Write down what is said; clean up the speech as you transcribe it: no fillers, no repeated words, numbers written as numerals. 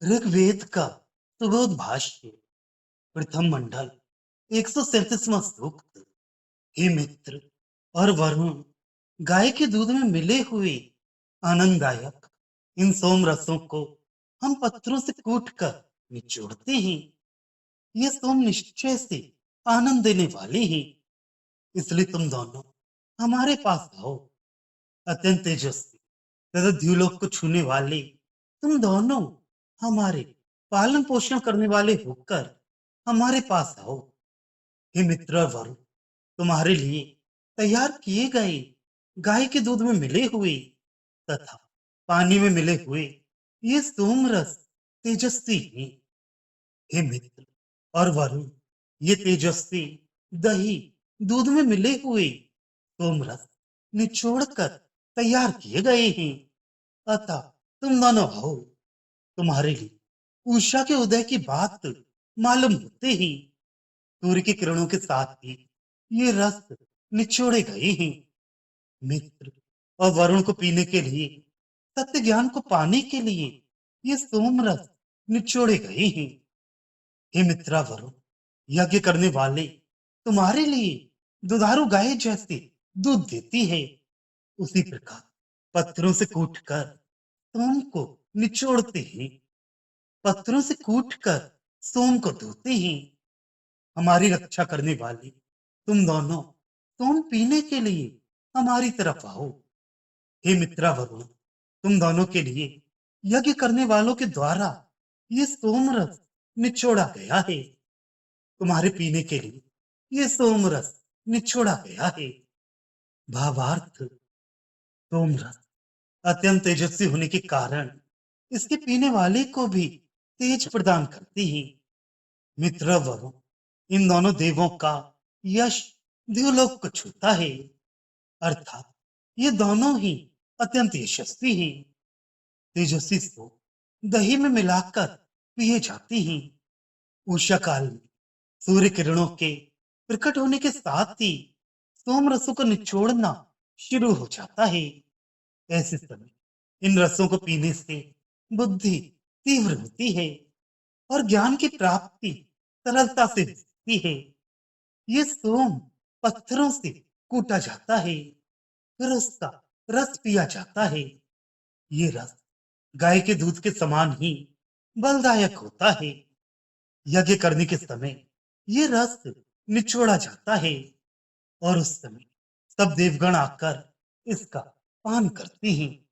ऋग्वेद का सुबोध भाष्य प्रथम मंडल 137वां सूक्त। हे मित्र और वरुण, गाय के दूध में मिले हुए आनंददायक इन सोम रसों को हम पत्थरों से कूट कर निचोड़ते हैं। ये सोम निश्चय से आनंद देने वाले हैं, इसलिए तुम दोनों हमारे पास आओ। अत्यंत तेजस्वी तथा द्युलोक को छूने वाले तुम दोनों हमारे पालन पोषण करने वाले होकर हमारे पास आओ। हे मित्र और वरुण, तुम्हारे लिए तैयार किए गए गाय के दूध में मिले हुए तथा पानी में मिले हुए ये सोमरस तेजस्वी हैं। हे मित्र और वरुण, ये तेजस्वी दही दूध में मिले हुए सोमरस निचोड़कर तैयार किए गए हैं। अतः तुम दोनों आओ। तुम्हारे लिए उषा के उदय की बात मालूम होते ही सूर्य की किरणों के साथ ही ये रस निचोड़े गए हैं। मित्र और वरुण को पीने के लिए, सत्य ज्ञान को पाने के लिए ये सोमरस निचोड़े गए हैं। हे मित्रा वरुण, यज्ञ करने वाले तुम्हारे लिए दुधारू गाय जैसे दूध देती है, उसी प्रकार पत्थरों से कूट कर सोम को निचोड़ते हैं। पत्थरों से कूट कर सोम को धोते हैं। हमारी रक्षा करने वाली तुम दोनों सोम पीने के लिए हमारी तरफ आओ। हे मित्रा वरुण, तुम दोनों के लिए यज्ञ करने वालों के द्वारा ये सोमरस निचोड़ा गया है। तुम्हारे पीने के लिए ये सोमरस निचोड़ा गया है। भावार्थ, सोमरस अत्यंत तेजस्वी होने के कारण इसके पीने वाले को भी तेज प्रदान करती है। मित्र वरुण, इन दोनों देवों का यश देवलोक को छूता है, अर्थात ये दोनों ही अत्यंत यशस्वी हैं। तेजस्वी को दही में मिलाकर पिए जाते हैं। उषा काल में सूर्य किरणों के प्रकट होने के साथ ही सोम रसों को निचोड़ना शुरू हो जाता है। ऐसे समय इन रसों को पीने से बुद्धि तीव्र होती है और ज्ञान की प्राप्ति सरलता से होती है। ये सोम पत्थरों से कूटा जाता है, फिर उसका रस पिया जाता है। ये रस गाय के दूध के समान ही बलदायक होता है। यज्ञ करने के समय ये रस निचोड़ा जाता है और उस समय सब देवगण आकर इसका पान करते हैं।